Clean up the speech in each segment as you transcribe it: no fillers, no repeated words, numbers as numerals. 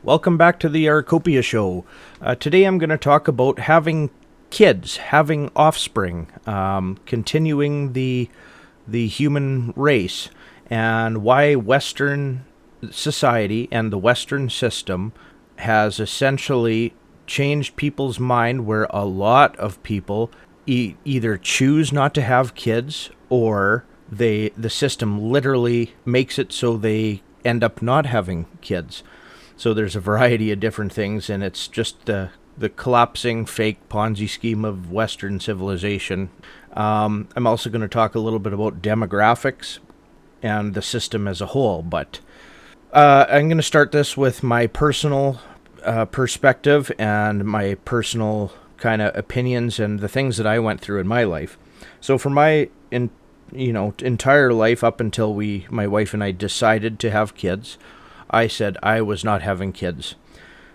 Welcome back to the Arcopia Show. Today I'm going to talk about having kids, having offspring, continuing the human race, and why Western society and the Western system has essentially changed people's mind, where a lot of people either choose not to have kids, or the system literally makes it so they end up not having kids. So there's a variety of different things, and it's just the collapsing fake Ponzi scheme of Western civilization. I'm also going to talk a little bit about demographics and the system as a whole, but I'm going to start this with my personal perspective and my personal kind of opinions and the things that I went through in my life. So for my entire life, up until my wife and I decided to have kids, I said I was not having kids.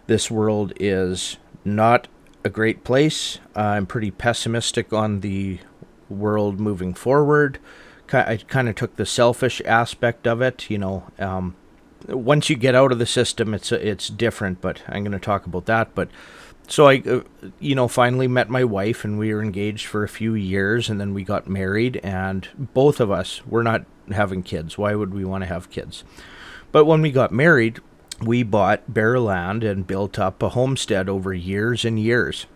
This world is not a great place. I'm pretty pessimistic on the world moving forward. I kind of took the selfish aspect of it. Once you get out of the system, it's different, but I'm going to talk about that. But so I, finally met my wife, and we were engaged for a few years, and then we got married, and both of us were not having kids. Why would we want to have kids? But when we got married, we bought bare land and built up a homestead over years and years.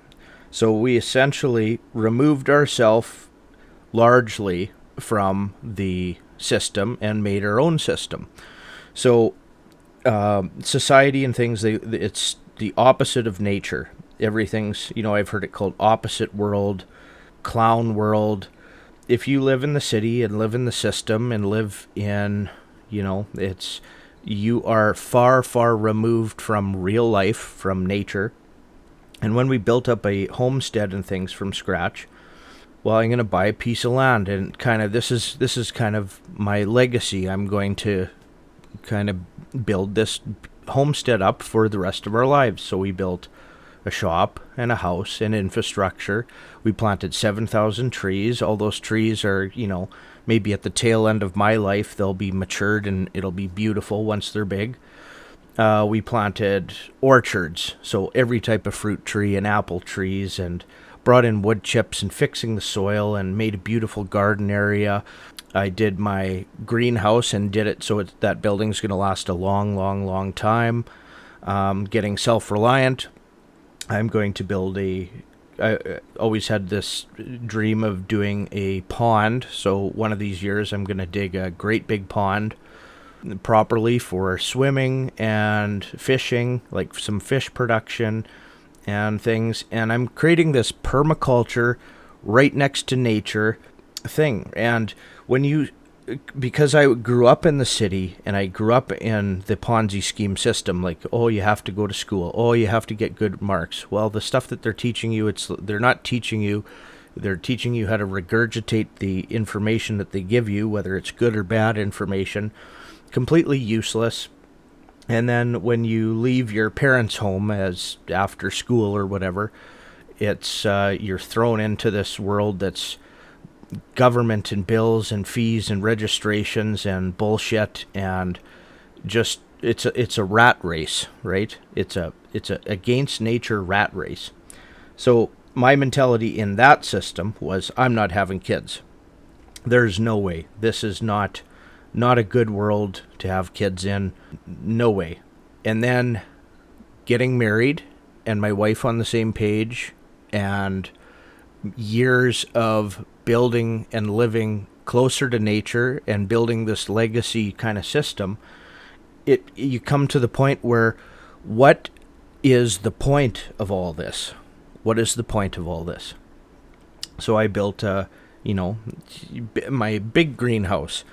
So we essentially removed ourselves largely from the system and made our own system. So society and things, it's the opposite of nature. Everything's, I've heard it called opposite world, clown world. If you live in the city and live in the system and live in, you are far, far removed from real life, from nature. And when we built up a homestead and things from scratch, well, I'm going to buy a piece of land, and kind of this is kind of my legacy. I'm going to kind of build this homestead up for the rest of our lives. So we built a shop and a house and infrastructure. We planted 7,000 trees. All those trees are, maybe at the tail end of my life, they'll be matured and it'll be beautiful once they're big. We planted orchards, so every type of fruit tree and apple trees, and brought in wood chips and fixing the soil and made a beautiful garden area. I did my greenhouse and did it so that building's going to last a long, long, long time. Getting self-reliant. I'm going to build I always had this dream of doing a pond, so one of these years I'm going to dig a great big pond properly for swimming and fishing, like some fish production and things, and I'm creating this permaculture right next to nature thing. And because I grew up in the city and I grew up in the Ponzi scheme system, like, oh, you have to go to school, oh, you have to get good marks. Well, the stuff that they're teaching you, they're not teaching you. They're teaching you how to regurgitate the information that they give you, whether it's good or bad information, completely useless. And then when you leave your parents' home as after school or whatever, it's you're thrown into this world that's government and bills and fees and registrations and bullshit, and just it's a rat race, right? It's a against nature rat race. So my mentality in that system was, I'm not having kids. There's no way. This is not a good world to have kids in. No way. And then getting married and my wife on the same page, and years of building and living closer to nature and building this legacy kind of system, you come to the point where, what is the point of all this? What is the point of all this? So I built my big greenhouse.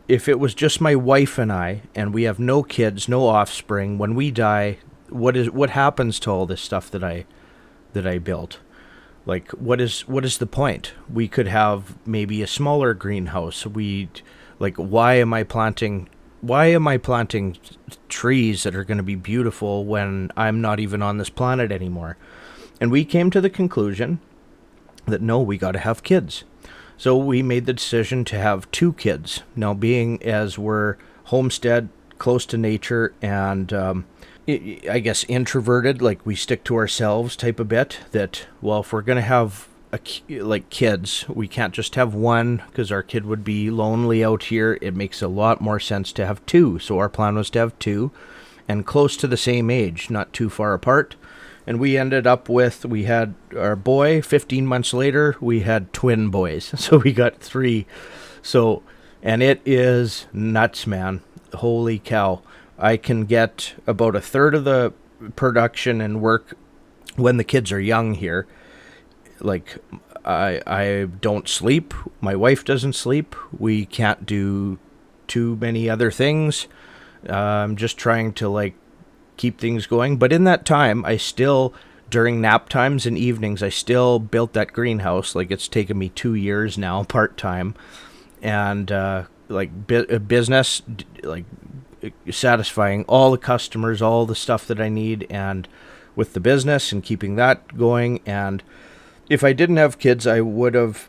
If it was just my wife and I, and we have no kids, no offspring, when we die, what happens to all this stuff that I built? Like, what is the point? We could have maybe a smaller greenhouse. Why am I planting trees that are going to be beautiful when I'm not even on this planet anymore? And we came to the conclusion that no, we got to have kids. So we made the decision to have 2 kids. Now, being as we're homestead, close to nature, and I guess, introverted, like we stick to ourselves type of bit. That, well, if we're going to have like kids, we can't just have one because our kid would be lonely out here. It makes a lot more sense to have two. So our plan was to have two and close to the same age, not too far apart. And we ended up with, we had our boy, 15 months later, we had twin boys. So we got three. So, and it is nuts, man. Holy cow. I can get about a third of the production and work when the kids are young here. Like, I don't sleep. My wife doesn't sleep. We can't do too many other things. I'm just trying to, like, keep things going. But in that time, I still, during nap times and evenings, I still built that greenhouse. Like, it's taken me 2 years now, part-time. And, business, like, satisfying all the customers, all the stuff that I need, and with the business and keeping that going. And if I didn't have kids, I would have,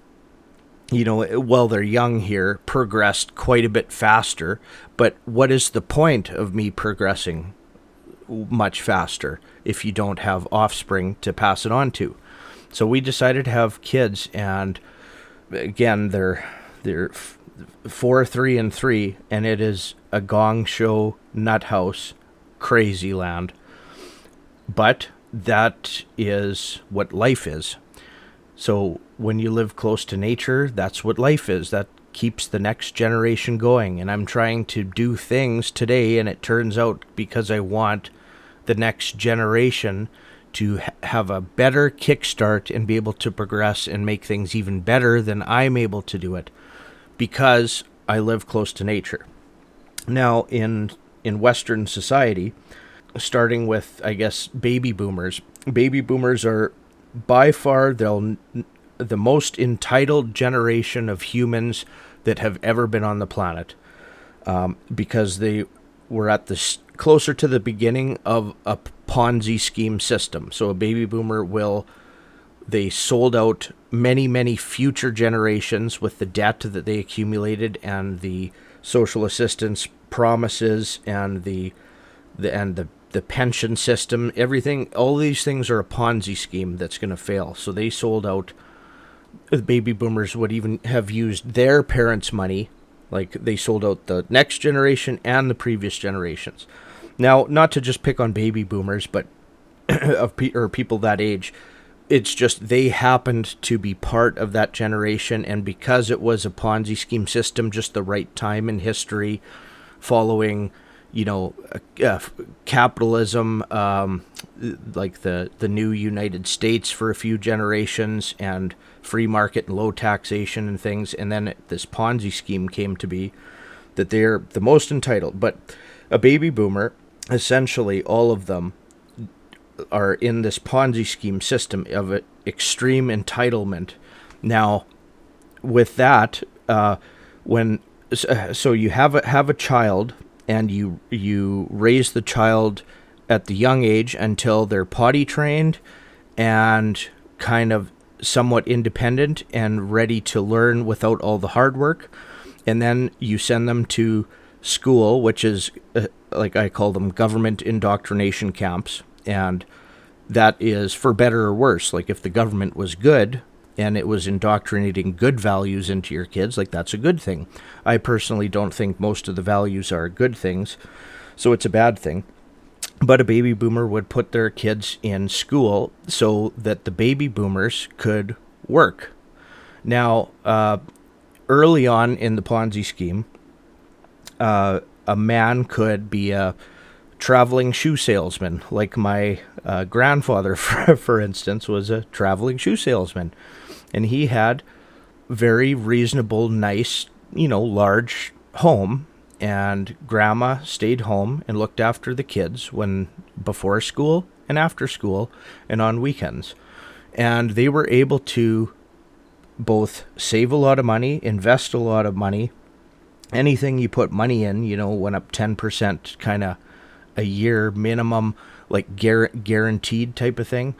while they're young here, progressed quite a bit faster. But what is the point of me progressing much faster if you don't have offspring to pass it on to? So we decided to have kids, and again, they're 4, 3, and 3, and it is a gong show, nut house, crazy land. But that is what life is. So when you live close to nature, that's what life is. That keeps the next generation going. And I'm trying to do things today, and it turns out, because I want the next generation to have a better kickstart and be able to progress and make things even better than I'm able to do it, because I live close to nature. Now, in Western society, starting with, I guess, baby boomers are by far the most entitled generation of humans that have ever been on the planet, because they were at the closer to the beginning of a Ponzi scheme system. So a baby boomer they sold out many, many future generations with the debt that they accumulated and the social assistance promises and the pension system, everything. All these things are a Ponzi scheme that's going to fail. So they sold out. The baby boomers would even have used their parents' money. Like, they sold out the next generation and the previous generations. Now, not to just pick on baby boomers, but or people that age, it's just they happened to be part of that generation, and because it was a Ponzi scheme system, just the right time in history, following, capitalism, like the new United States for a few generations, and free market and low taxation and things, and then this Ponzi scheme came to be, that they're the most entitled. But a baby boomer, essentially all of them, are in this Ponzi scheme system of extreme entitlement. Now, with that, so you have a child, and you raise the child at the young age until they're potty trained and kind of somewhat independent and ready to learn without all the hard work. And then you send them to school, which is, like I call them, government indoctrination camps. And that is for better or worse. Like, if the government was good and it was indoctrinating good values into your kids, like, that's a good thing. I personally don't think most of the values are good things, so it's a bad thing. But a baby boomer would put their kids in school so that the baby boomers could work. Now, early on in the Ponzi scheme, a man could be a traveling shoe salesman. Like my grandfather, for instance, was a traveling shoe salesman. And he had very reasonable, nice, large home. And grandma stayed home and looked after the kids before school and after school and on weekends. And they were able to both save a lot of money, invest a lot of money. Anything you put money in, went up 10% kind of a year minimum, like guaranteed type of thing.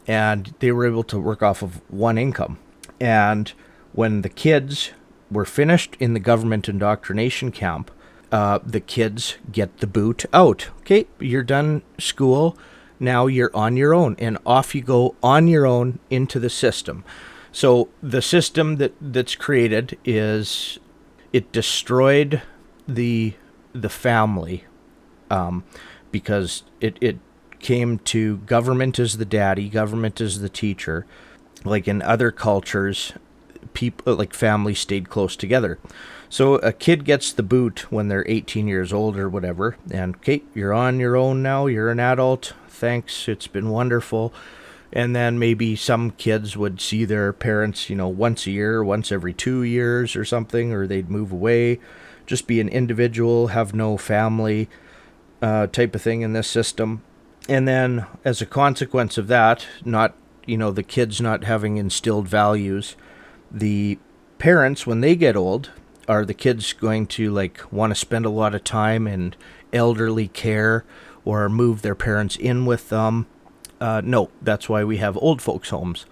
And they were able to work off of one income. And when the kids were finished in the government indoctrination camp, the kids get the boot out. Okay, you're done school. Now you're on your own, and off you go on your own into the system. So the system that's created is, it destroyed the family, because it came to government as the daddy, government as the teacher. Like in other cultures, people like family stayed close together. So a kid gets the boot when they're 18 years old or whatever, and okay, you're on your own now, you're an adult, thanks, it's been wonderful. And then maybe some kids would see their parents, once a year, once every 2 years or something, or they'd move away, just be an individual, have no family, type of thing in this system. And then as a consequence of that, not, the kids not having instilled values, the parents, when they get old, are the kids going to want to spend a lot of time in elderly care or move their parents in with them? No, that's why we have old folks' homes.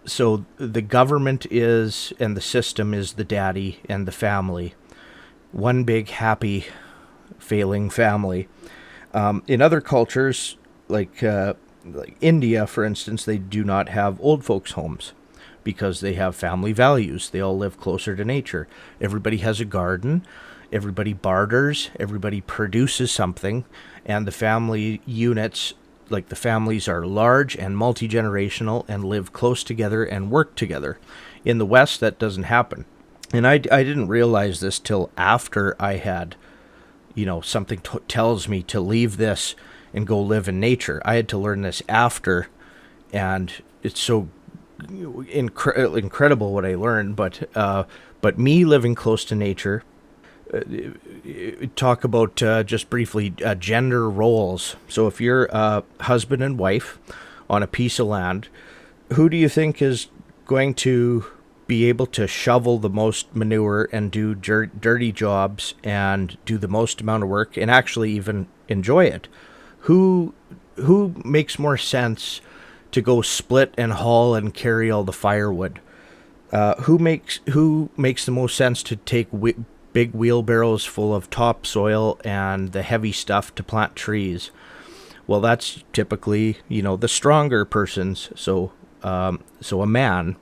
So the government is, and the system is the daddy and the family. One big, happy, failing family. In other cultures, like India, for instance, they do not have old folks' homes because they have family values. They all live closer to nature. Everybody has a garden. Everybody barters. Everybody produces something. And the family units, the families are large and multi-generational and live close together and work together. In the West, that doesn't happen. And I didn't realize this till after I had, something tells me to leave this and go live in nature. I had to learn this after, and it's so incredible what I learned. But me living close to nature, talk about just briefly gender roles. So if you're a husband and wife on a piece of land, who do you think is going to be able to shovel the most manure and do dirty jobs and do the most amount of work and actually even enjoy it? Who makes more sense to go split and haul and carry all the firewood? Who makes the most sense to take big wheelbarrows full of topsoil and the heavy stuff to plant trees? Well, that's typically, the stronger persons. So a man,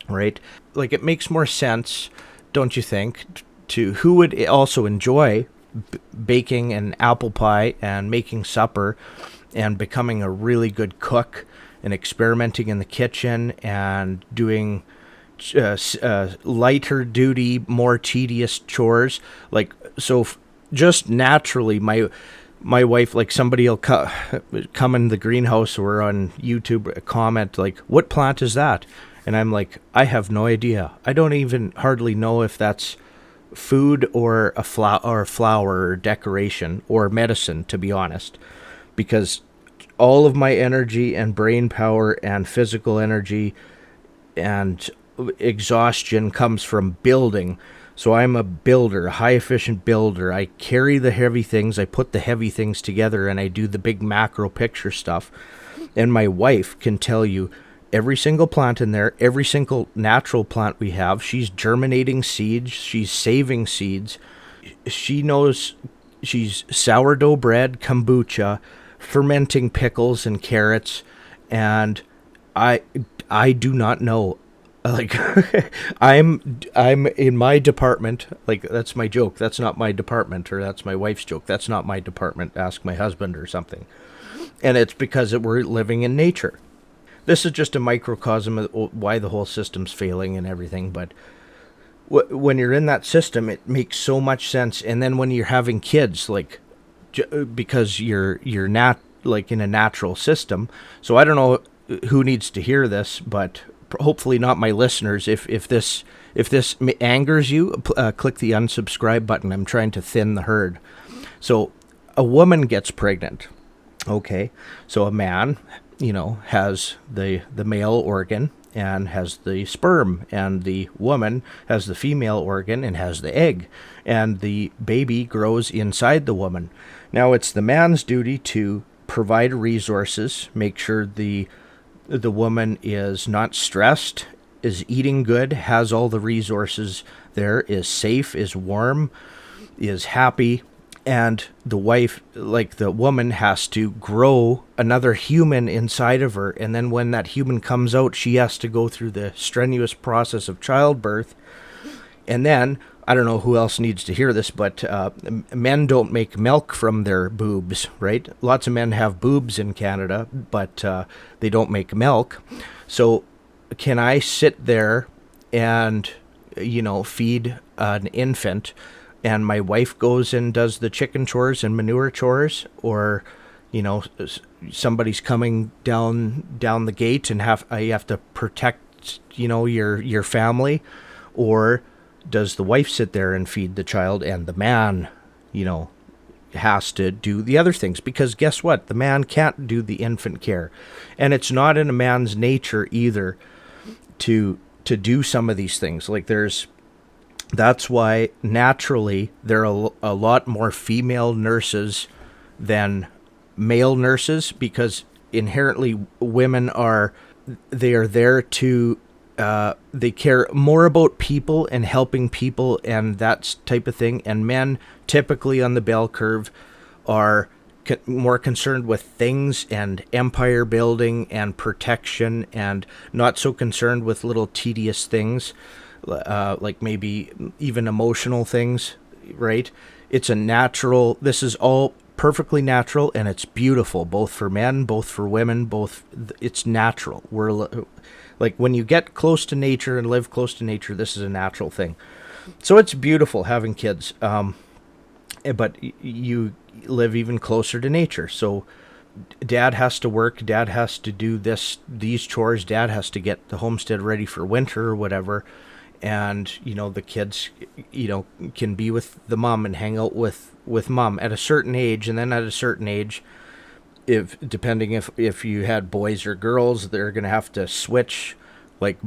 right? It makes more sense, don't you think, to who would also enjoy baking an apple pie and making supper and becoming a really good cook and experimenting in the kitchen and doing lighter duty, more tedious chores. Just naturally, my wife, somebody will come in the greenhouse or on YouTube, comment what plant is that? And I'm like, I have no idea. I don't even hardly know if that's food or a flower or decoration or medicine, to be honest, because all of my energy and brain power and physical energy and exhaustion comes from building. So I'm a builder, a high efficient builder. I carry the heavy things, I put the heavy things together, and I do the big macro picture stuff. And my wife can tell you every single plant in there, every single natural plant we have. She's germinating seeds, she's saving seeds. She knows she's sourdough bread, kombucha, fermenting pickles and carrots, and I do not know. I'm in my department. That's my joke. That's not my department, or that's my wife's joke. That's not my department. Ask my husband or something. And it's because we're living in nature. This is just a microcosm of why the whole system's failing and everything. But when you're in that system, it makes so much sense. And then when you're having kids, because you're not in a natural system. So I don't know who needs to hear this, but hopefully not my listeners. If this angers you, click the unsubscribe button. I'm trying to thin the herd. So a woman gets pregnant. Okay, so a man, has the male organ and has the sperm, and the woman has the female organ and has the egg, and the baby grows inside the woman. Now it's the man's duty to provide resources, make sure the woman is not stressed, is eating good, has all the resources there, is safe, is warm, is happy, and the wife, like the woman, has to grow another human inside of her. And then when that human comes out, she has to go through the strenuous process of childbirth. And then, I don't know who else needs to hear this, but men don't make milk from their boobs, right? Lots of men have boobs in Canada, but they don't make milk. So can I sit there and, feed an infant, and my wife goes and does the chicken chores and manure chores, or somebody's coming down the gate and you have to protect your family? Or does the wife sit there and feed the child, and the man has to do the other things? Because guess what, the man can't do the infant care, and it's not in a man's nature either to do some of these things. Like that's why naturally there are a lot more female nurses than male nurses, because inherently women are there to they care more about people and helping people and that type of thing. And men typically on the bell curve are more concerned with things and empire building and protection, and not so concerned with little tedious things. Like maybe even emotional things, right? This is all perfectly natural, and it's beautiful, both for men, both for women, it's natural. Like when you get close to nature and live close to nature, this is a natural thing. So it's beautiful having kids. But you live even closer to nature. So dad has to work, dad has to do these chores, dad has to get the homestead ready for winter or whatever. And the kids can be with the mom and hang out with mom at a certain age. And then at a certain age, depending if you had boys or girls, they're gonna have to switch. Like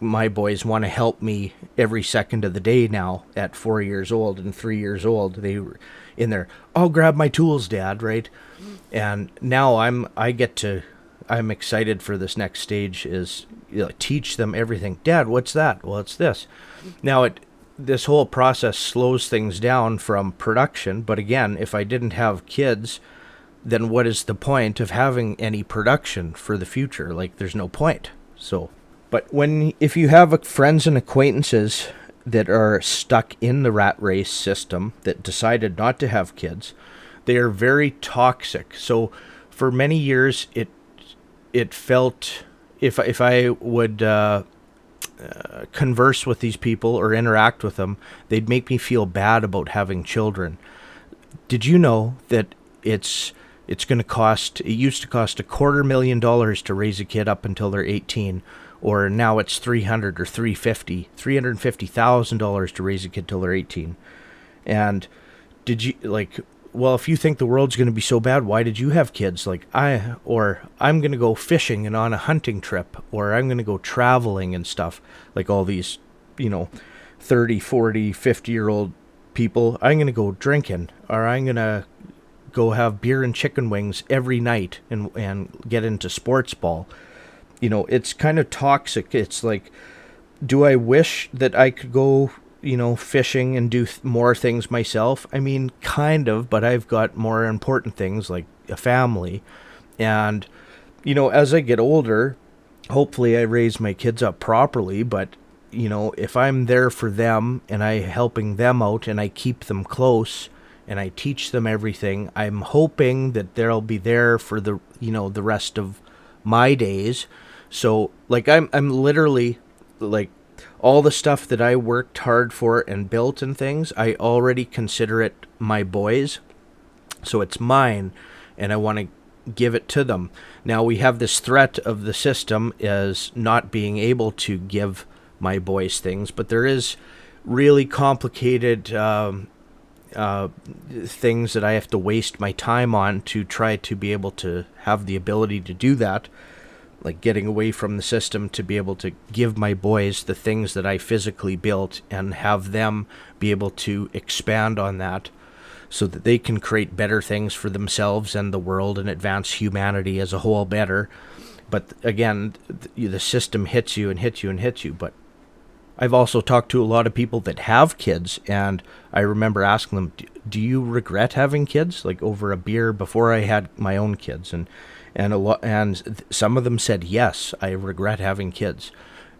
my boys want to help me every second of the day now at 4 years old and 3 years old. They were in there, I'll grab my tools, Dad, right? And now I'm excited for this next stage, is teach them everything. Dad, what's that? Well, it's this. Now this whole process slows things down from production. But again, if I didn't have kids, then what is the point of having any production for the future? Like, there's no point. So, but if you have friends and acquaintances that are stuck in the rat race system, that decided not to have kids, they are very toxic. So for many years, it felt, if I would converse with these people or interact with them, they'd make me feel bad about having children. Did you know that it used to cost $250,000 to raise a kid up until they're 18, or now it's $350,000 or $350,000 to raise a kid till they're 18. And well, if you think the world's going to be so bad, why did you have kids? I'm going to go fishing and on a hunting trip, or I'm going to go traveling and stuff. Like all these, 30, 40, 50-year-old people, I'm going to go drinking, or I'm going to go have beer and chicken wings every night and get into sports ball. It's kind of toxic. It's like, do I wish that I could go fishing and do more things myself? I mean, kind of, but I've got more important things like a family. And, as I get older, hopefully I raise my kids up properly. But, if I'm there for them and I'm helping them out and I keep them close and I teach them everything, I'm hoping that they'll be there for the rest of my days. So I'm literally all the stuff that I worked hard for and built and things, I already consider it my boys. So it's mine, and I want to give it to them. Now we have this threat of the system as not being able to give my boys things, but there is really complicated things that I have to waste my time on to try to be able to have the ability to do that. Like getting away from the system to be able to give my boys the things that I physically built and have them be able to expand on that so that they can create better things for themselves and the world and advance humanity as a whole better. But again, the system hits you and hits you and hits you. But I've also talked to a lot of people that have kids, and I remember asking them, "Do you regret having kids?" Like over a beer before I had my own kids, and some of them said, "Yes, I regret having kids.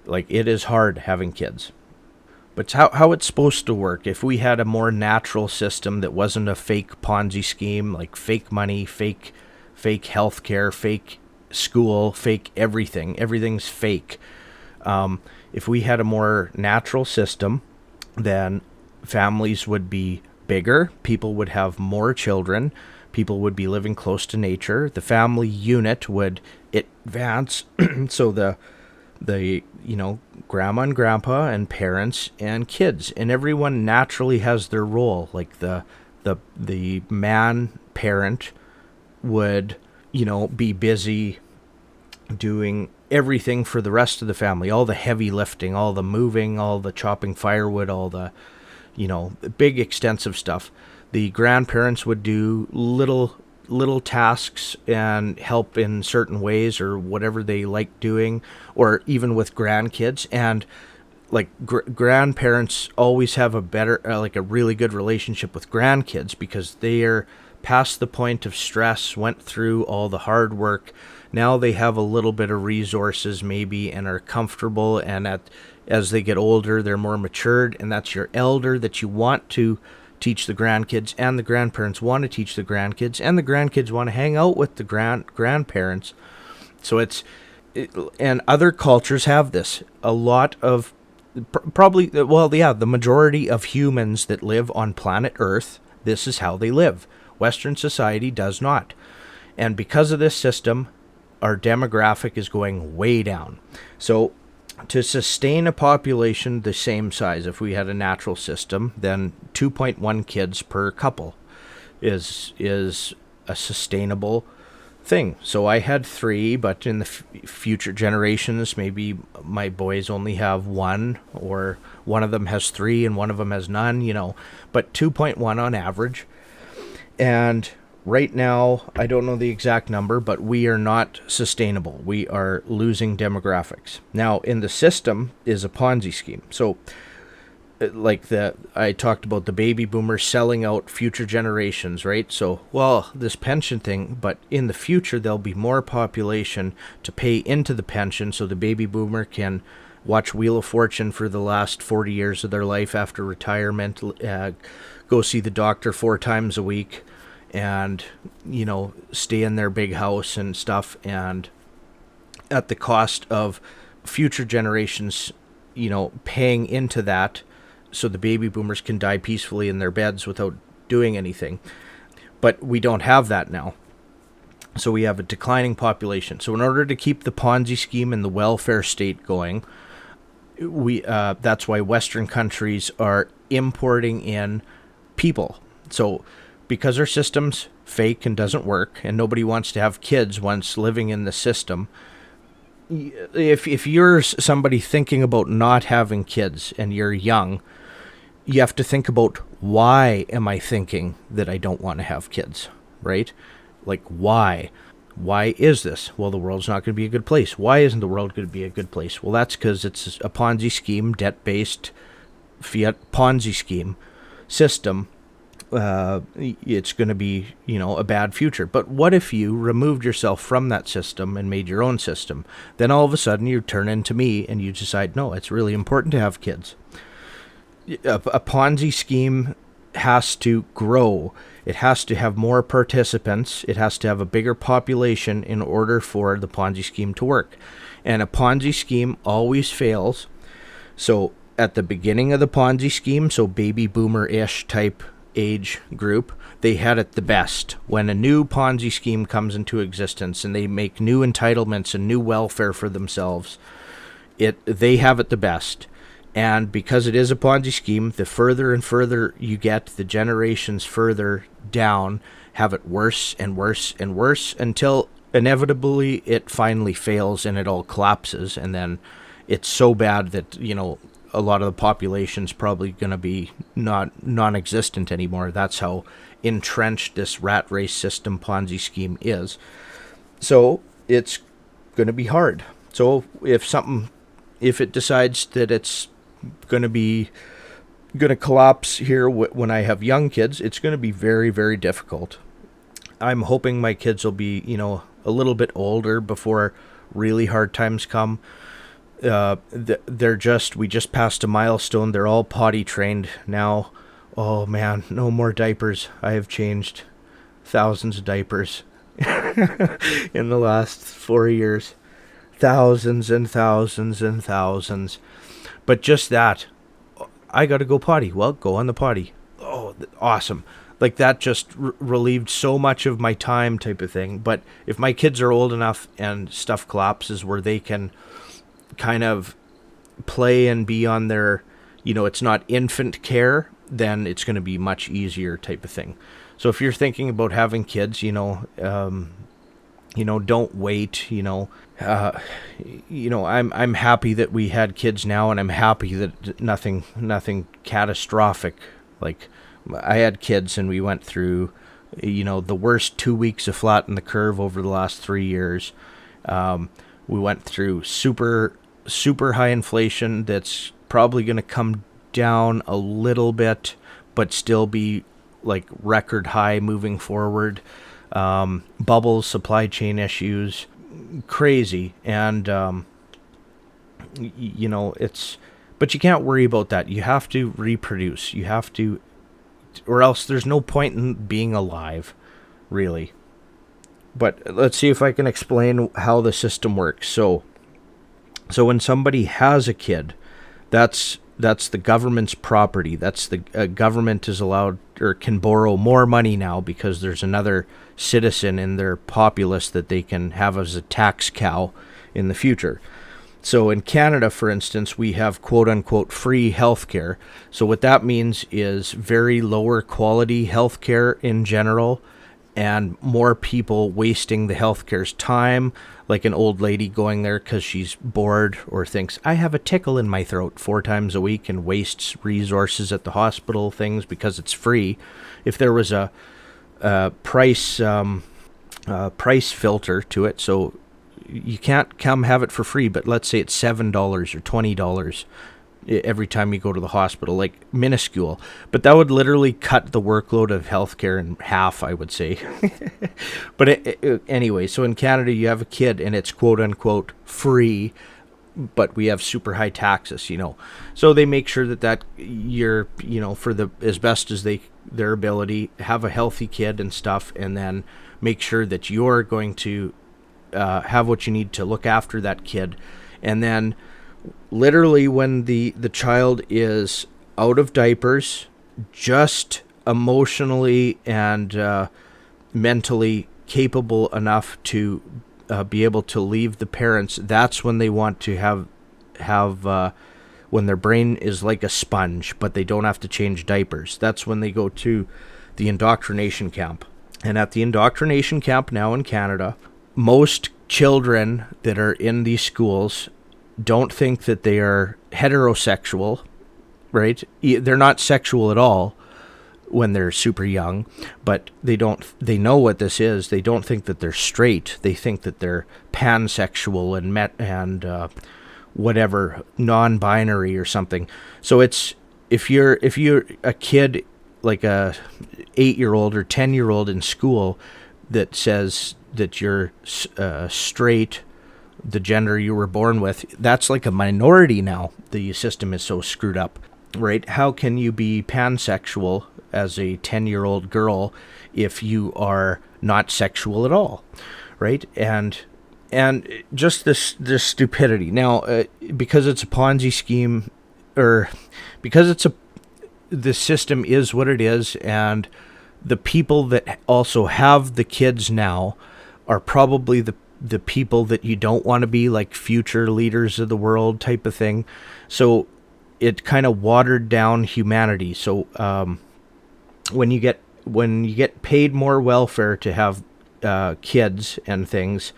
Like it is hard having kids." But it's how it's supposed to work. If we had a more natural system that wasn't a fake Ponzi scheme, like fake money, fake healthcare, fake school, fake everything. Everything's fake. If we had a more natural system, then families would be bigger, people would have more children, people would be living close to nature, the family unit would advance, so the grandma and grandpa and parents and kids and everyone naturally has their role. Like the man parent would be busy doing everything for the rest of the family, all the heavy lifting, all the moving, all the chopping firewood, all the big extensive stuff. The grandparents would do little tasks and help in certain ways or whatever they like doing, or even with grandkids. And like grandparents always have a better like a really good relationship with grandkids because they are past the point of stress, went through all the hard work. Now they have a little bit of resources maybe and are comfortable, and as they get older they're more matured, and that's your elder that you want to teach the grandkids, and the grandparents want to teach the grandkids, and the grandkids want to hang out with the grandparents. So and other cultures have this. A lot of the majority of humans that live on planet Earth, this is how they live. Western society does not. And because of this system, our demographic is going way down. So to sustain a population the same size, if we had a natural system, then 2.1 kids per couple is a sustainable thing. So I had 3, but in the future generations, maybe my boys only have 1, or one of them has 3 and one of them has none, but 2.1 on average. And right now, I don't know the exact number, but we are not sustainable. We are losing demographics. Now, in the system is a Ponzi scheme. So, I talked about the baby boomers selling out future generations, right? So, this pension thing, but in the future, there'll be more population to pay into the pension, so the baby boomer can watch Wheel of Fortune for the last 40 years of their life after retirement, go see the doctor 4 times a week, and stay in their big house and stuff, and at the cost of future generations paying into that, so the baby boomers can die peacefully in their beds without doing anything. But we don't have that now, so we have a declining population. So in order to keep the Ponzi scheme and the welfare state going, that's why Western countries are importing in people. So because our system's fake and doesn't work, and nobody wants to have kids once living in the system, if you're somebody thinking about not having kids and you're young, you have to think about, why am I thinking that I don't want to have kids, right? Like, why? Why is this? Well, the world's not going to be a good place. Why isn't the world going to be a good place? Well, that's because it's a Ponzi scheme, debt-based fiat Ponzi scheme system. It's going to be, a bad future. But what if you removed yourself from that system and made your own system? Then all of a sudden you turn into me and you decide, no, it's really important to have kids. A Ponzi scheme has to grow. It has to have more participants. It has to have a bigger population in order for the Ponzi scheme to work. And a Ponzi scheme always fails. So at the beginning of the Ponzi scheme, so baby boomer-ish type age group, they had it the best. When a new Ponzi scheme comes into existence and they make new entitlements and new welfare for themselves, they have it the best. And because it is a Ponzi scheme, the further and further you get, the generations further down have it worse and worse and worse, until inevitably it finally fails and it all collapses. And then it's so bad that, a lot of the population's probably going to be non-existent anymore. That's how entrenched this rat race system Ponzi scheme is. So it's going to be hard. So if it decides that it's going to collapse here when I have young kids. It's going to be very, very difficult. I'm hoping my kids will be, a little bit older before really hard times come. We just passed a milestone. They're all potty trained now. Oh man, no more diapers. I have changed thousands of diapers in the last 4 years. Thousands and thousands and thousands. But just that, I got to go potty. Well, go on the potty. Oh, awesome. Like that just relieved so much of my time type of thing. But if my kids are old enough and stuff collapses where they can kind of play and be on their, it's not infant care, then it's going to be much easier type of thing. So if you're thinking about having kids, don't wait, I'm happy that we had kids now, and I'm happy that nothing catastrophic. Like I had kids and we went through, the worst 2 weeks of flatten the curve over the last 3 years. We went through super high inflation that's probably going to come down a little bit, but still be like record high moving forward. Bubbles, supply chain issues, crazy. And, but you can't worry about that. You have to reproduce. You have to, or else there's no point in being alive, really. But let's see if I can explain how the system works. So when somebody has a kid, that's the government's property. That's the government is allowed or can borrow more money now because there's another citizen in their populace that they can have as a tax cow in the future. So in Canada, for instance, we have quote-unquote free healthcare. So what that means is very lower quality healthcare in general, and more people wasting the healthcare's time, like an old lady going there because she's bored or thinks, I have a tickle in my throat 4 times a week, and wastes resources at the hospital things because it's free. If there was a price filter to it, so you can't come have it for free, but let's say it's $7 or $20 every time you go to the hospital, like minuscule. But that would literally cut the workload of healthcare in half, I would say. But anyway, so in Canada, you have a kid and it's quote unquote free, but we have super high taxes, So they make sure that you're, for the as best as their ability, have a healthy kid and stuff, and then make sure that you're going to have what you need to look after that kid. And then literally when the child is out of diapers, just emotionally and mentally capable enough to be able to leave the parents, that's when they want to have when their brain is like a sponge, but they don't have to change diapers. That's when they go to the indoctrination camp. And at the indoctrination camp now in Canada, most children that are in these schools don't think that they are heterosexual, right? They're not sexual at all when they're super young, but they know what this is. They don't think that they're straight. They think that they're pansexual and whatever, non-binary or something. So it's if you're a kid like a 8-year-old or 10-year-old in school that says that you're straight, the gender you were born with, that's like a minority now. The system is so screwed up, right? How can you be pansexual as a 10-year-old girl if you are not sexual at all, right? And just this stupidity. Now, because it's a Ponzi scheme, or because the system is what it is, and the people that also have the kids now are probably the people that you don't want to be, like future leaders of the world type of thing. So it kind of watered down humanity. So when you get paid more welfare to have kids and things,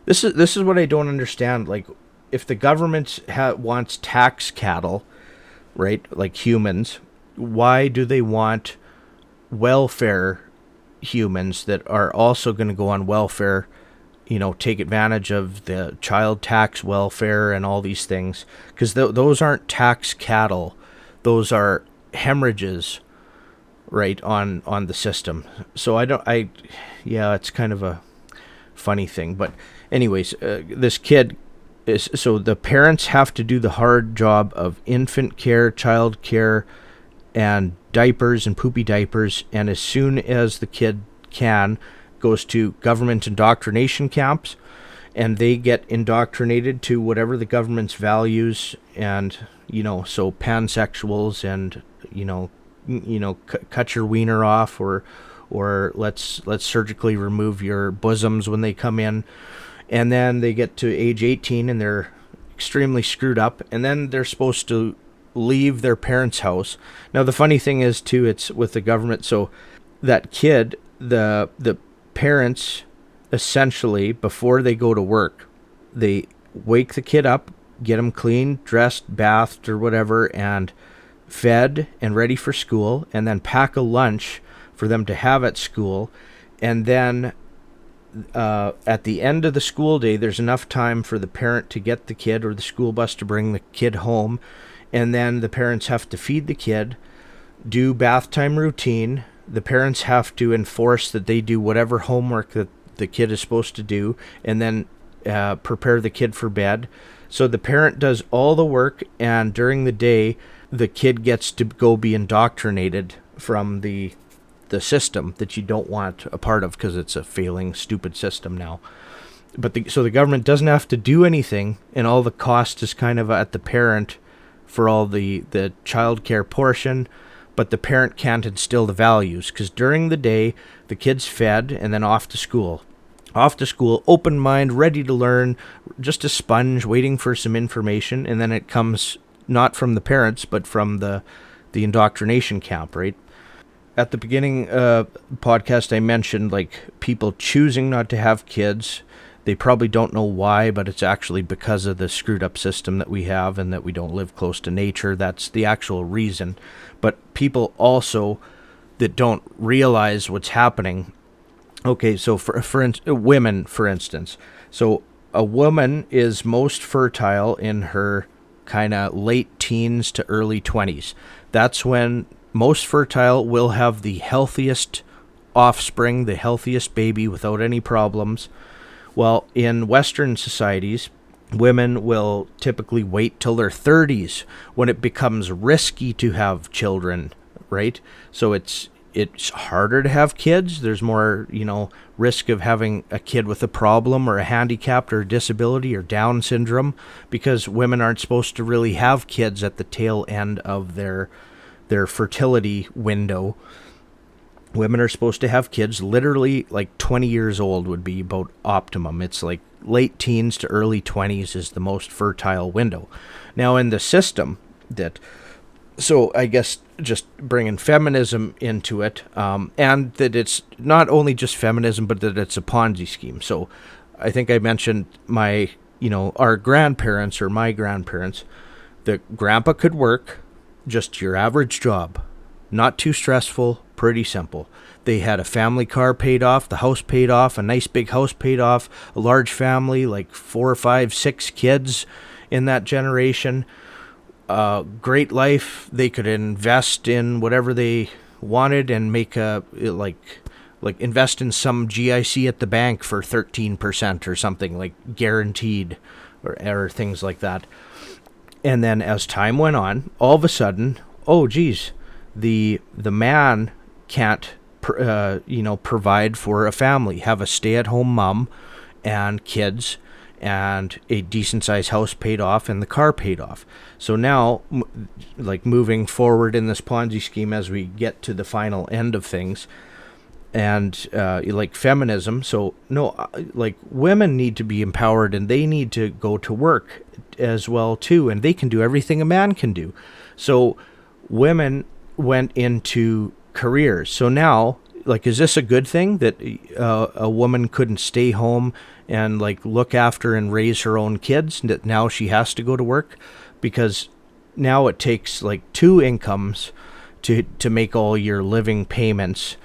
this is what I don't understand. Like, if the government wants tax cattle, right, like humans, why do they want welfare humans that are also going to go on welfare take advantage of the child tax welfare and all these things, because those aren't tax cattle. Those are hemorrhages, right, on the system. So yeah, it's kind of a funny thing. But anyways, this kid is, so the parents have to do the hard job of infant care, child care, and diapers and poopy diapers. And as soon as the kid goes to government indoctrination camps, and they get indoctrinated to whatever the government's values, and so pansexuals, and cut your wiener off, or let's surgically remove your bosoms when they come in. And then they get to age 18 and they're extremely screwed up, and then they're supposed to leave their parents' house. Now the funny thing is too, it's with the government, so that kid, the parents, essentially, before they go to work, they wake the kid up, get him clean, dressed, bathed, or whatever, and fed and ready for school, and then pack a lunch for them to have at school. And then at the end of the school day, there's enough time for the parent to get the kid, or the school bus to bring the kid home. And then the parents have to feed the kid, do bath time routine. The parents have to enforce that they do whatever homework that the kid is supposed to do, and then prepare the kid for bed. So the parent does all the work, and during the day, the kid gets to go be indoctrinated from the system that you don't want a part of, because it's a failing, stupid system now. But so the government doesn't have to do anything, and all the cost is kind of at the parent for all the child care portion, but the parent can't instill the values, because during the day, the kid's fed and then off to school. Off to school, open mind, ready to learn, just a sponge, waiting for some information, and then it comes not from the parents, but from the indoctrination camp, right? At the beginning podcast, I mentioned people choosing not to have kids. They probably don't know why, but it's actually because of the screwed up system that we have, and that we don't live close to nature. That's the actual reason. But people also that don't realize what's happening. Okay, so for women, for instance. So a woman is most fertile in her kind of late teens to early 20s. That's when most fertile, will have the healthiest offspring, the healthiest baby without any problems. Well, in Western societies, women will typically wait till their 30s when it becomes risky to have children, right? So it's harder to have kids. There's more, risk of having a kid with a problem, or a handicap, or a disability, or Down syndrome, because women aren't supposed to really have kids at the tail end of their fertility window. Women are supposed to have kids literally 20 years old would be about optimum. It's late teens to early 20s is the most fertile window. Now in the system so I guess just bringing feminism into it, and that it's not only just feminism, but that it's a Ponzi scheme. So I think I mentioned our grandparents, or my grandparents, that grandpa could work just your average job, not too stressful, pretty simple. They had a family car paid off, the house paid off, a nice big house paid off, a large family, 4, 5, 6 kids in that generation. Great life. They could invest in whatever they wanted and make invest in some GIC at the bank for 13% or something, guaranteed, or things like that. And then as time went on, all of a sudden, oh geez, the man can't provide for a family, have a stay-at-home mom and kids, and a decent-sized house paid off, and the car paid off. So now, moving forward in this Ponzi scheme, as we get to the final end of things, and feminism, so no, women need to be empowered, and they need to go to work as well too, and they can do everything a man can do. So women went into careers. So now, is this a good thing that a woman couldn't stay home and look after and raise her own kids, that now she has to go to work? Because now it takes 2 incomes to make all your living payments,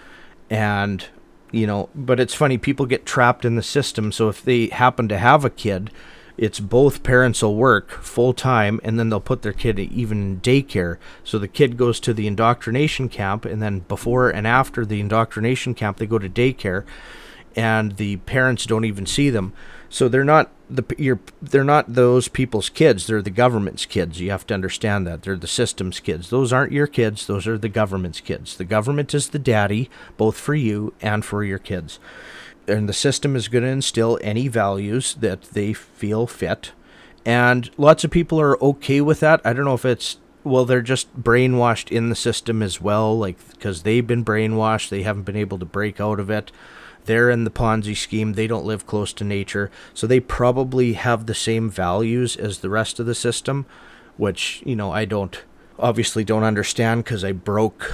and But it's funny, people get trapped in the system. So if they happen to have a kid, it's both parents will work full time, and then they'll put their kid even in daycare. So the kid goes to the indoctrination camp, and then before and after the indoctrination camp, they go to daycare, and the parents don't even see them. So they're not those people's kids. They're the government's kids. You have to understand that. They're the system's kids. Those aren't your kids. Those are the government's kids. The government is the daddy, both for you and for your kids. And the system is going to instill any values that they feel fit. And lots of people are okay with that. I don't know if they're just brainwashed in the system as well, because they've been brainwashed. They haven't been able to break out of it. They're in the Ponzi scheme. They don't live close to nature. So they probably have the same values as the rest of the system, which, I obviously don't understand, because I broke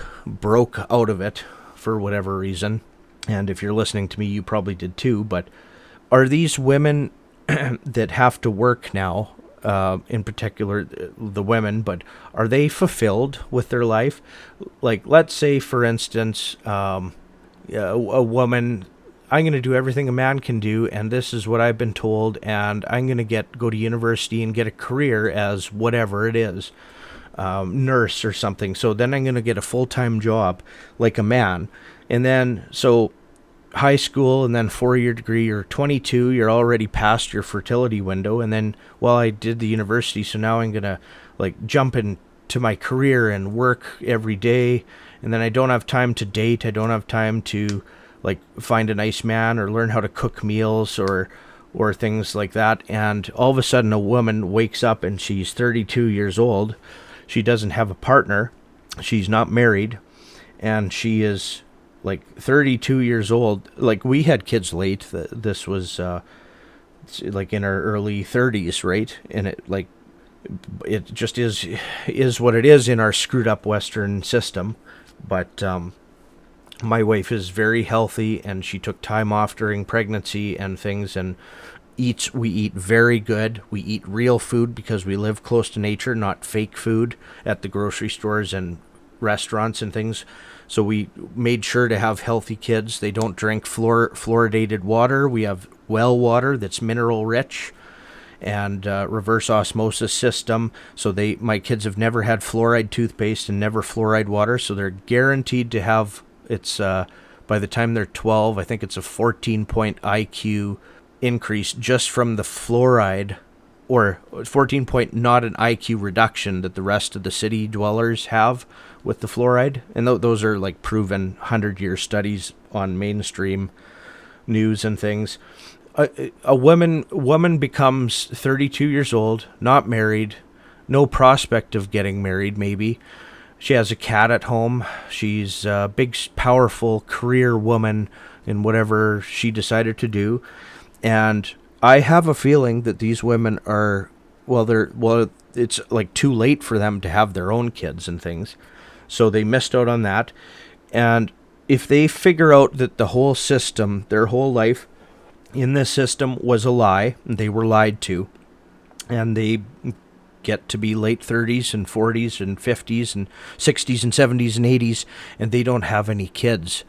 out of it for whatever reason. And if you're listening to me, you probably did too. But are these women that have to work now, in particular the women, but are they fulfilled with their life? Let's say, for instance, a woman, I'm going to do everything a man can do, and this is what I've been told, and I'm going to go to university and get a career as whatever it is, nurse or something. So then I'm going to get a full-time job like a man. And then, so high school and then 4-year degree, you're 22, you're already past your fertility window. And then, I did the university, so now I'm going to jump into my career and work every day. And then I don't have time to date. I don't have time to find a nice man or learn how to cook meals or things like that. And all of a sudden a woman wakes up and she's 32 years old. She doesn't have a partner. She's not married. And she is 32 years old. We had kids late. This was in our early 30s, right? And it just is what it is in our screwed up Western system. But my wife is very healthy, and she took time off during pregnancy and things, and we eat very good. We eat real food because we live close to nature, not fake food at the grocery stores and restaurants and things. So we made sure to have healthy kids. They don't drink fluoridated water. We have well water that's mineral rich and reverse osmosis system. So my kids have never had fluoride toothpaste and never fluoride water. So they're guaranteed to have, by the time they're 12, I think it's a 14-point IQ increase just from the fluoride, or 14-point, not an IQ reduction that the rest of the city dwellers have with the fluoride. And those are proven 100-year studies on mainstream news and things. A woman becomes 32 years old, not married, no prospect of getting married maybe. She has a cat at home. She's a big, powerful career woman in whatever she decided to do. And I have a feeling that these women are, it's too late for them to have their own kids and things. So they missed out on that. And if they figure out that the whole system, their whole life in this system was a lie, and they were lied to, and they get to be late 30s and 40s and 50s and 60s and 70s and 80s, and they don't have any kids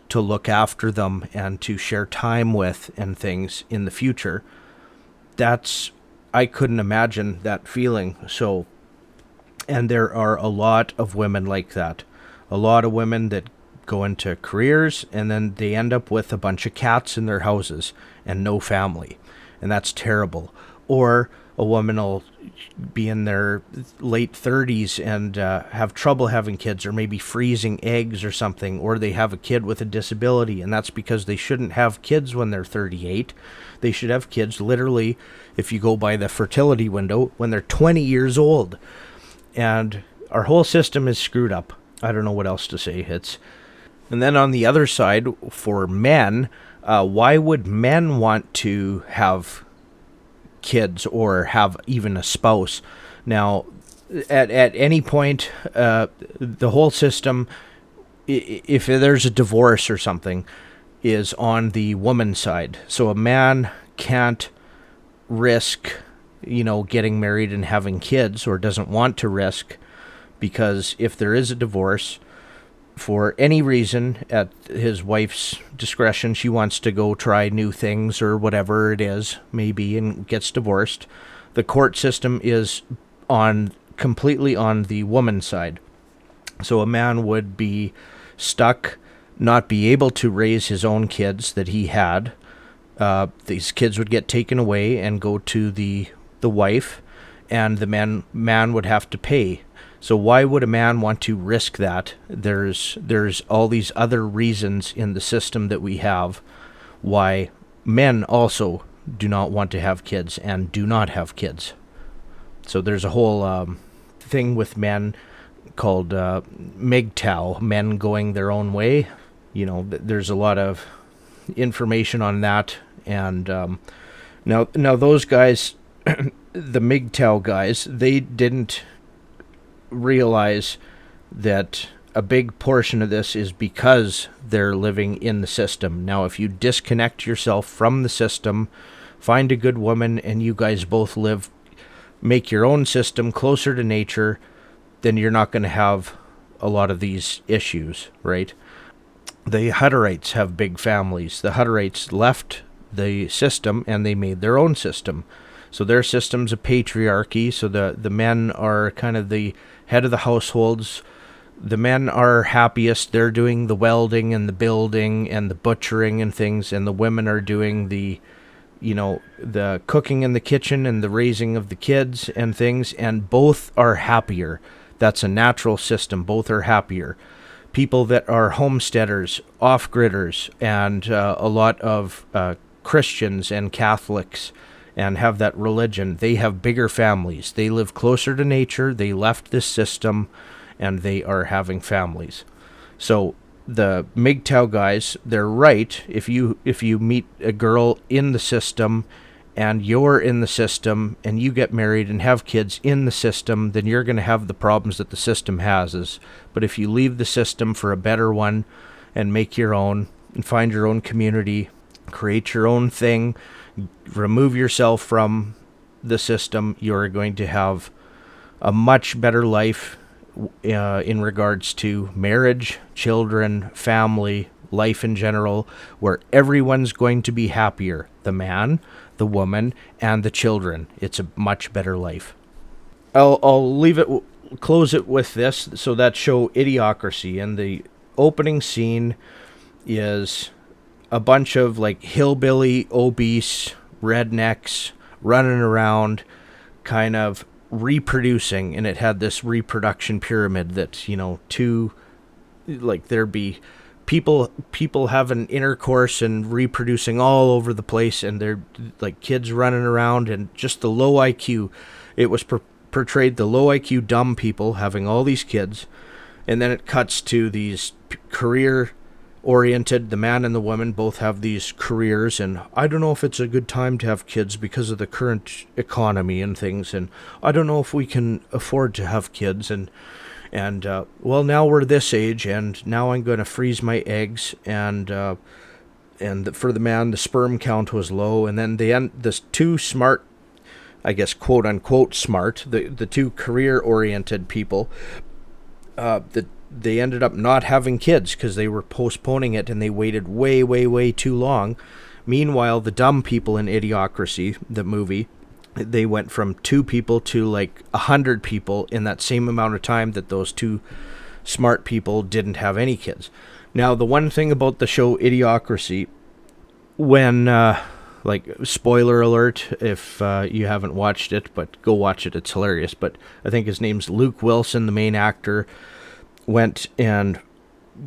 to look after them and to share time with and things in the future, I couldn't imagine that feeling. So, and there are a lot of women like that. A lot of women that go into careers and then they end up with a bunch of cats in their houses and no family. And that's terrible. Or a woman will be in their late 30s and have trouble having kids, or maybe freezing eggs or something, or they have a kid with a disability, and that's because they shouldn't have kids when they're 38. They should have kids literally, if you go by the fertility window, when they're 20 years old. And our whole system is screwed up. I don't know what else to say. And then on the other side, for men, why would men want to have kids or have even a spouse? Now, at any point, the whole system, if there's a divorce or something, is on the woman's side. So a man can't risk, getting married and having kids, or doesn't want to risk, because if there is a divorce, for any reason, at his wife's discretion, she wants to go try new things or whatever it is, maybe, and gets divorced, the court system is completely on the woman's side. So a man would be stuck, not be able to raise his own kids that he had. These kids would get taken away and go to the wife, and the man would have to pay. So why would a man want to risk that? There's all these other reasons in the system that we have why men also do not want to have kids and do not have kids. So there's a whole thing with men called MGTOW, men going their own way. There's a lot of information on that. And now those guys, the MGTOW guys, they didn't realize that a big portion of this is because they're living in the system. Now, if you disconnect yourself from the system, find a good woman, and you guys both make your own system closer to nature, then you're not going to have a lot of these issues, right? The Hutterites have big families. The Hutterites left the system and they made their own system. So their system's a patriarchy, so the men are kind of the head of the households. The men are happiest. They're doing the welding and the building and the butchering and things, and the women are doing the cooking in the kitchen and the raising of the kids and things, and both are happier. That's a natural system. Both are happier. People that are homesteaders, off-gridders, and a lot of Christians and Catholics and have that religion, they have bigger families. They live closer to nature. They left this system, and they are having families. So the MGTOW guys, they're right. If you meet a girl in the system and you're in the system and you get married and have kids in the system, then you're going to have the problems that the system has. But if you leave the system for a better one and make your own and find your own community, create your own thing, remove yourself from the system, you're going to have a much better life in regards to marriage, children, family, life in general, where everyone's going to be happier. The man, the woman, and the children. It's a much better life. I'll close it with this. So that show Idiocracy, and the opening scene is a bunch of like hillbilly, obese rednecks running around, kind of reproducing, and it had this reproduction pyramid that, there'd be people having intercourse and reproducing all over the place, and they're like kids running around, and just the low IQ. It was portrayed the low IQ dumb people having all these kids, and then it cuts to these career oriented. The man and the woman both have these careers, and I don't know if it's a good time to have kids because of the current economy and things, and I don't know if we can afford to have kids, and well, now we're this age, and now I'm going to freeze my eggs, and for the man, the sperm count was low, and then this two smart, I guess, quote unquote smart, the two career oriented people, they ended up not having kids because they were postponing it, and they waited way, way, way too long. Meanwhile, the dumb people in Idiocracy, the movie, they went from 2 people to like 100 people in that same amount of time that those 2 smart people didn't have any kids. Now, the one thing about the show Idiocracy, when, spoiler alert if you haven't watched it, but go watch it, it's hilarious, but I think his name's Luke Wilson, the main actor, went and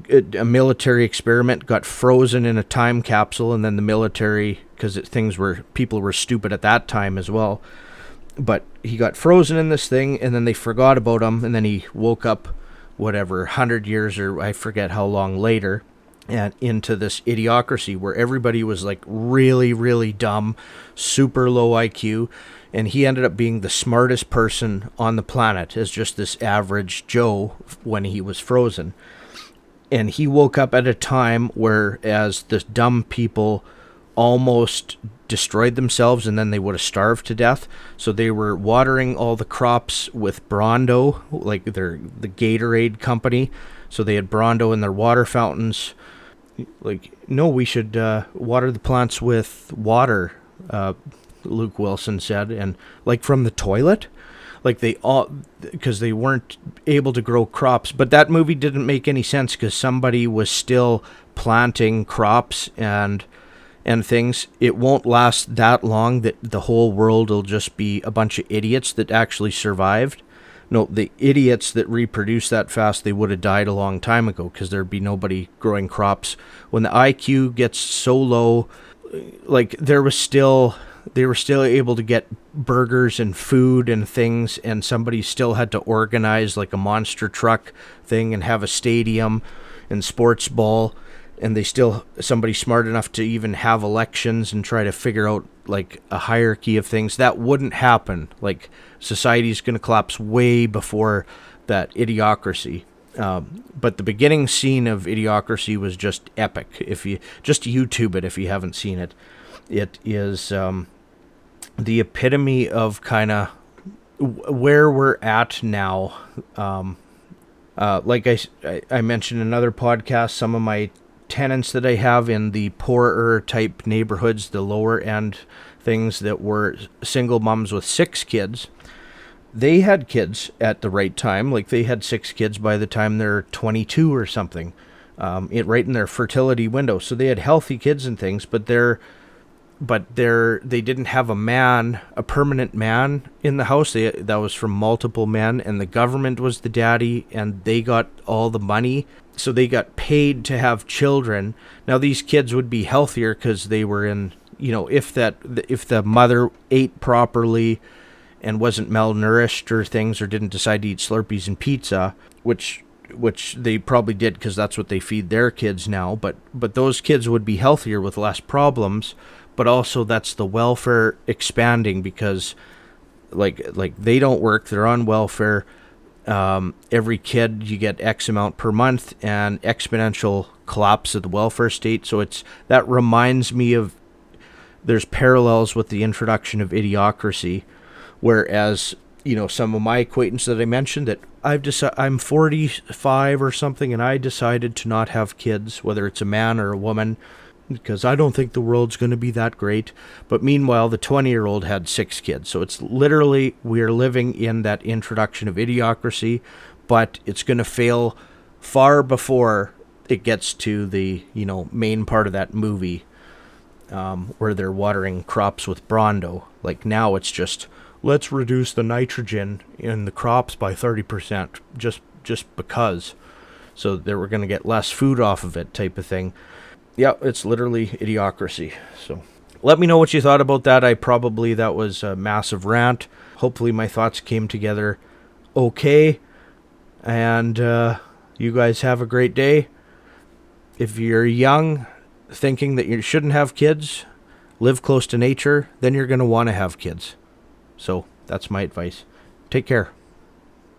a military experiment, got frozen in a time capsule, and then the military, because people were stupid at that time as well, but he got frozen in this thing, and then they forgot about him, and then he woke up, 100 years, or I forget how long later, and into this Idiocracy where everybody was like really, really dumb, super low IQ, and he ended up being the smartest person on the planet as just this average Joe when he was frozen. And he woke up at a time where as the dumb people almost destroyed themselves, and then they would have starved to death. So they were watering all the crops with Brondo, like the Gatorade company. So they had Brawndo in their water fountains. Like, no, we should water the plants with water, Luke Wilson said, and like from the toilet. Like they all, because they weren't able to grow crops. But that movie didn't make any sense because somebody was still planting crops and things. It won't last that long that the whole world will just be a bunch of idiots that actually survived. No, the idiots that reproduce that fast, they would have died a long time ago because there'd be nobody growing crops. When the IQ gets so low, like they were still able to get burgers and food and things, and somebody still had to organize like a monster truck thing and have a stadium and sports ball, and somebody smart enough to even have elections and try to figure out like a hierarchy of things. That wouldn't happen. Like society's going to collapse way before that. Idiocracy. But the beginning scene of Idiocracy was just epic. If you just YouTube it if you haven't seen it. It is the epitome of kind of where we're at now. Like I mentioned in another podcast, some of my tenants that I have in the poorer type neighborhoods, the lower end things that were single moms with 6 kids, they had kids at the right time. Like they had 6 kids by the time they're 22 or something, right in their fertility window. So they had healthy kids and things, but they didn't have a permanent man in the house. That was from multiple men, and the government was the daddy, and they got all the money. So they got paid to have children. Now these kids would be healthier because they were in, if the mother ate properly and wasn't malnourished or things, or didn't decide to eat Slurpees and pizza, which they probably did because that's what they feed their kids now. But those kids would be healthier with less problems. But also that's the welfare expanding because like they don't work, they're on welfare. Every kid you get X amount per month, and exponential collapse of the welfare state. So that reminds me of, there's parallels with the introduction of Idiocracy, whereas some of my acquaintances that I mentioned, that I'm 45 or something, and I decided to not have kids, whether it's a man or a woman, because I don't think the world's going to be that great. But meanwhile, the 20-year-old had 6 kids. So it's literally, we're living in that introduction of Idiocracy, but it's going to fail far before it gets to the, main part of that movie, where they're watering crops with Brawndo. Like now it's just, let's reduce the nitrogen in the crops by 30%, just because. So that we're going to get less food off of it, type of thing. Yeah, it's literally Idiocracy. So let me know what you thought about that. That was a massive rant. Hopefully my thoughts came together okay. And you guys have a great day. If you're young, thinking that you shouldn't have kids, live close to nature, then you're going to want to have kids. So that's my advice. Take care.